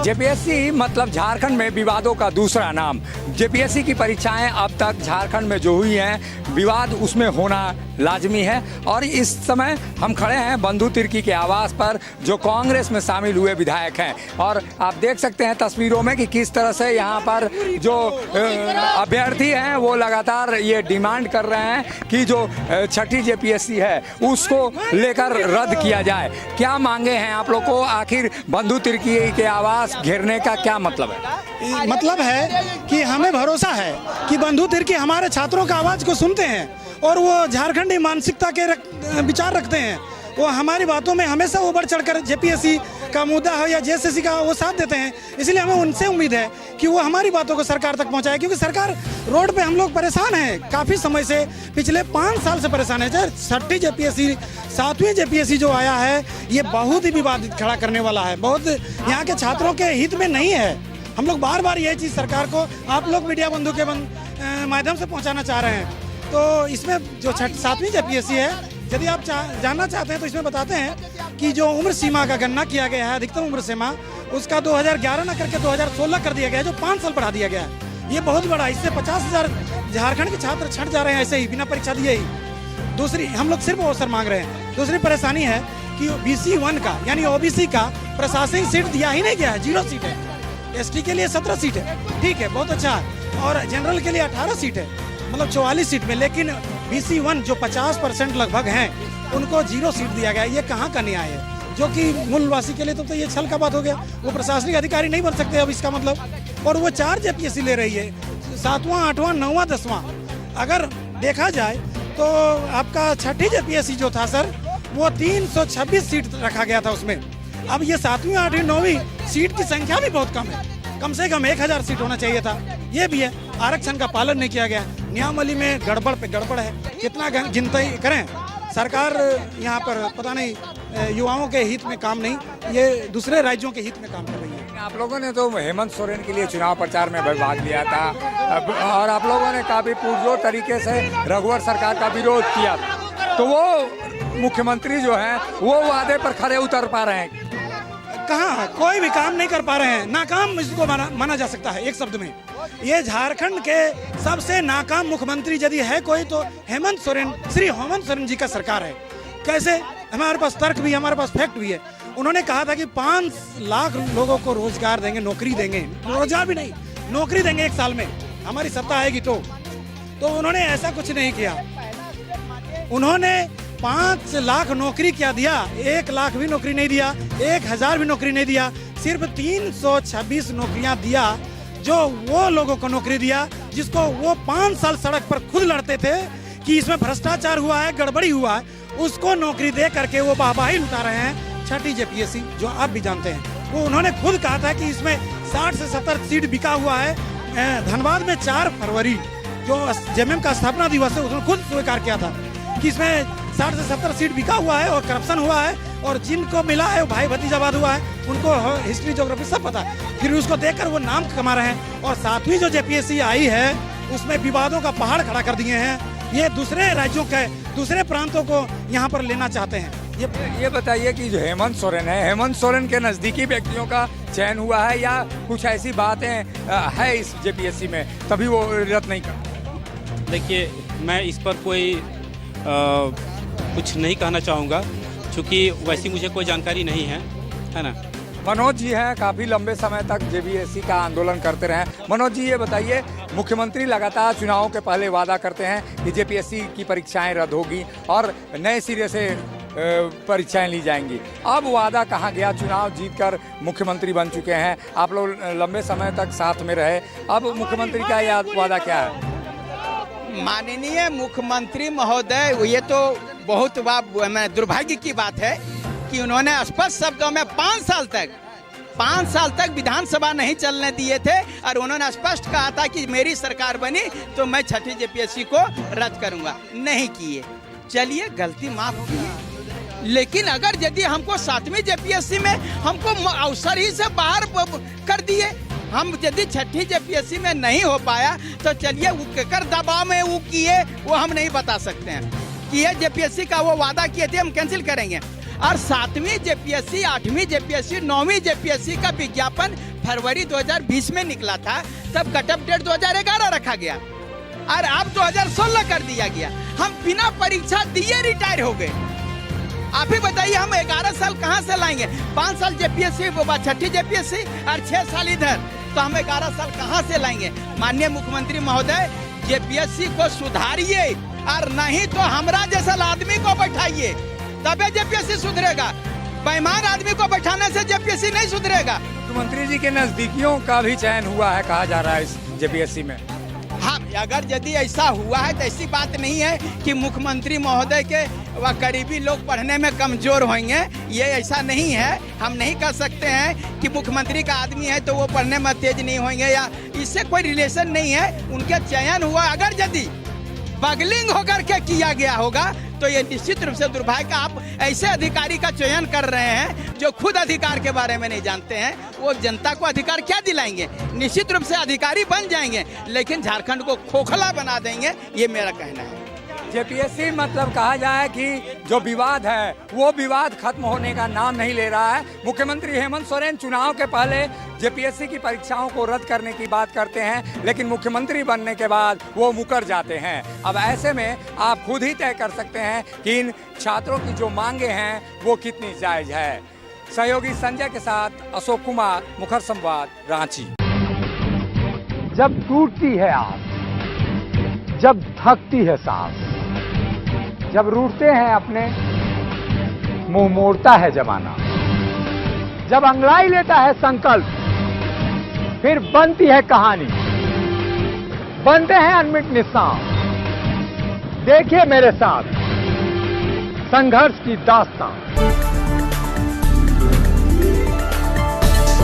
JPSC मतलब झारखंड में विवादों का दूसरा नाम। जेपीएससी की परीक्षाएं अब तक झारखंड में जो हुई हैं, विवाद उसमें होना लाजमी है। और इस समय हम खड़े हैं बंधु तिर्की के आवास पर, जो कांग्रेस में शामिल हुए विधायक हैं। और आप देख सकते हैं तस्वीरों में कि किस तरह से यहाँ पर जो अभ्यर्थी हैं वो लगातार ये डिमांड कर रहे हैं कि जो छठी जेपीएससी है उसको लेकर रद्द किया जाए। क्या मांगे हैं आप लोग को? आखिर बंधु तिर्की के आवास घेरने का क्या मतलब है? मतलब है कि हमें भरोसा है कि बंधु तिर्की हमारे छात्रों का आवाज़ को सुनते हैं और वो झारखंडी मानसिकता के विचार रखते हैं। वो हमारी बातों में हमेशा ऊपर चढ़कर जेपीएससी का मुद्दा हो या जेएसएससी का वो साथ देते हैं। इसलिए हमें उनसे उम्मीद है कि वो हमारी बातों को सरकार तक पहुंचाए, क्योंकि सरकार रोड पे हम लोग परेशान हैं काफ़ी समय से, पिछले 5 साल से परेशान है। छठी जेपीएससी 7वीं जेपीएससी जो आया है ये बहुत ही विवादित खड़ा करने वाला है, बहुत यहाँ के छात्रों के हित में नहीं है। हम लोग बार बार यही चीज़ सरकार को आप लोग मीडिया बंधु के माध्यम से पहुँचाना चाह रहे हैं। तो इसमें जो 7वीं जेपीएससी है, यदि आप जानना चाहते हैं तो इसमें बताते हैं कि जो उम्र सीमा का गणना किया गया है, अधिकतम उम्र सीमा उसका 2011 न करके 2016 कर दिया गया है, जो 5 साल बढ़ा दिया गया है। ये बहुत बड़ा, इससे 50,000 झारखंड के छात्र छट जा रहे हैं ऐसे ही बिना परीक्षा दिए ही। दूसरी, हम लोग सिर्फ अवसर मांग रहे हैं। दूसरी परेशानी है कि BC1 का यानी OBC का प्रशासनिक सीट दिया ही नहीं गया है, 0 सीट है। ST के लिए 17 सीट है, ठीक है, बहुत अच्छा है। और जनरल के लिए 18 सीट है, मतलब 44 सीट में। लेकिन BC1 जो 50% लगभग हैं उनको 0 सीट दिया गया। ये कहाँ का न्याय है? जो कि मूलवासी के लिए तो ये छल का बात हो गया। वो प्रशासनिक अधिकारी नहीं बन सकते अब इसका मतलब। और वो 4 जेपीएससी ले रही है, 7वां, 8वां, 9वां, 10वां। अगर देखा जाए तो आपका छठी जेपीएससी जो था सर, वो 326 सीट रखा गया था उसमें। अब ये 7वीं, 8वीं, 9वीं सीट की संख्या भी बहुत कम है। कम से कम 1000 सीट होना चाहिए था। ये भी है, आरक्षण का पालन नहीं किया गया। नियमावली में गड़बड़ पे गड़बड़ है। कितना गिनती करें, सरकार यहाँ पर पता नहीं युवाओं के हित में काम नहीं, ये दूसरे राज्यों के हित में काम कर रही है। आप लोगों ने तो हेमंत सोरेन के लिए चुनाव प्रचार में भाग लिया था और आप लोगों ने काफी पुरजोर तरीके से रघुवर सरकार का विरोध किया, तो वो मुख्यमंत्री जो है वो वादे पर खरे उतर पा रहे हैं? कहाँ, कोई भी काम नहीं कर पा रहे हैं। नाकाम इसको माना जा सकता है एक शब्द में। ये झारखंड के सबसे नाकाम मुख्यमंत्री यदि है कोई तो हेमंत सोरेन, श्री हेमंत सोरेन जी का सरकार है। कैसे? हमारे पास तर्क भी है, हमारे पास फैक्ट भी है। उन्होंने कहा था कि 5 लाख लोगों को रोजगार देंगे, नौकरी देंगे। रोजगार भी नहीं, नौकरी देंगे 1 साल में, हमारी सत्ता आएगी तो उन्होंने ऐसा कुछ नहीं किया। उन्होंने 5 लाख नौकरी क्या दिया? 1 लाख भी नौकरी नहीं दिया, 1000 भी नौकरी नहीं दिया। सिर्फ 326 नौकरियां दिया, जो वो लोगों को नौकरी दिया जिसको वो 5 साल सड़क पर खुद लड़ते थे कि इसमें भ्रष्टाचार हुआ है, गड़बड़ी हुआ है। उसको नौकरी दे करके वो वाहवाही लुटा रहे हैं छठी जेपीएससी, जो आप भी जानते हैं। वो उन्होंने खुद कहा था कि इसमें 60 से 70 सीट बिका हुआ है। धनबाद में 4 फरवरी जो जेएमएम का स्थापना दिवस है, उसने खुद स्वीकार किया था कि इसमें 60 से 70 सीट बिका हुआ है और करप्शन हुआ है। और जिनको मिला है वो भाई भतीजावाद हुआ है, उनको हिस्ट्री ज्योग्राफी सब पता है। फिर उसको देखकर वो नाम कमा रहे हैं। और 7वीं जो जेपीएससी आई है उसमें विवादों का पहाड़ खड़ा कर दिए हैं। ये दूसरे राज्यों के, दूसरे प्रांतों को यहाँ पर लेना चाहते हैं। ये बताइए कि जो हेमंत सोरेन है, हेमंत सोरेन के नज़दीकी व्यक्तियों का चयन हुआ है या कुछ ऐसी बातें है इस जेपीएससी में तभी वो रद्द नहीं करते? देखिए, मैं इस पर कोई कुछ नहीं कहना चाहूँगा, क्योंकि वैसी मुझे कोई जानकारी नहीं है ना। मनोज जी हैं, काफ़ी लंबे समय तक जेपीएससी का आंदोलन करते रहे। मनोज जी, ये बताइए, मुख्यमंत्री लगातार चुनावों के पहले वादा करते हैं कि जेपीएससी की परीक्षाएं रद्द होगी और नए सिरे से परीक्षाएं ली जाएंगी। अब वादा कहाँ गया? चुनाव जीतकर मुख्यमंत्री बन चुके हैं, आप लोग लंबे समय तक साथ में रहे, अब मुख्यमंत्री का यह वादा क्या है? माननीय मुख्यमंत्री महोदय, ये तो बहुत दुर्भाग्य की बात है कि उन्होंने स्पष्ट शब्दों में 5 साल तक विधानसभा नहीं चलने दिए थे और उन्होंने स्पष्ट कहा था कि मेरी सरकार बनी तो मैं छठी जेपीएससी को रद्द करूंगा। नहीं किए, चलिए गलती माफ किए। लेकिन अगर यदि हमको 7वीं जेपीएससी में हमको अवसर ही से बाहर कर दिए, हम यदि छठी जेपीएससी में नहीं हो पाया तो चलिए वो केकर दबाव में वो किए वो हम नहीं बता सकते हैं कि ये जेपीएससी का वो वादा किए थे हम कैंसिल करेंगे। और 7वीं जेपीएससी, 8वीं जेपीएससी, 9वीं जेपीएससी का विज्ञापन फरवरी 2020 में निकला था, तब कट ऑफ डेट 2011 रखा गया और अब 2016 कर दिया गया। हम बिना परीक्षा दिए रिटायर हो गए। आप ही बताइए हम 11 साल कहाँ से लाएंगे? 5 साल जेपीएससी, वो बात छठी जेपीएससी और 6 साल इधर, तो हम 11 साल कहाँ से लाएंगे? माननीय मुख्यमंत्री महोदय, जेपीएससी को सुधारिए और नहीं तो हमरा जैसा आदमी को बैठाइए, तबे जेपीएससी सुधरेगा। बेईमान आदमी को बैठाने से जेपीएससी नहीं सुधरेगा। मुख्यमंत्री जी के नजदीकियों का भी चयन हुआ है कहा जा रहा है इस जेपीएससी में। हाँ, अगर यदि ऐसा हुआ है तो ऐसी बात नहीं है कि मुख्यमंत्री महोदय के वह करीबी लोग पढ़ने में कमजोर होंगे, ये ऐसा नहीं है। हम नहीं कह सकते हैं कि मुख्यमंत्री का आदमी है तो वो पढ़ने में तेज नहीं होंगे, या इससे कोई रिलेशन नहीं है। उनके चयन हुआ, अगर यदि बगलिंग होकर के किया गया होगा तो ये निश्चित रूप से दुर्भाग्य। आप ऐसे अधिकारी का चयन कर रहे हैं जो खुद अधिकार के बारे में नहीं जानते हैं, वो जनता को अधिकार क्या दिलाएंगे? निश्चित रूप से अधिकारी बन जाएंगे लेकिन झारखंड को खोखला बना देंगे, ये मेरा कहना है। जेपीएससी मतलब कहा जाए कि जो विवाद है वो विवाद खत्म होने का नाम नहीं ले रहा है। मुख्यमंत्री हेमंत सोरेन चुनाव के पहले जेपीएससी की परीक्षाओं को रद्द करने की बात करते हैं, लेकिन मुख्यमंत्री बनने के बाद वो मुकर जाते हैं। अब ऐसे में आप खुद ही तय कर सकते हैं कि इन छात्रों की जो मांगे हैं वो कितनी जायज है। सहयोगी संजय के साथ अशोक कुमार, मुखर संवाद, रांची। जब टूटती है आस, जब थकती है सांस, जब रूठते हैं अपने, मुंह मोड़ता है जमाना, जब अंगड़ाई लेता है संकल्प, फिर बनती है कहानी, बनते हैं अनमिट निशान। देखिए मेरे साथ संघर्ष की दास्तां।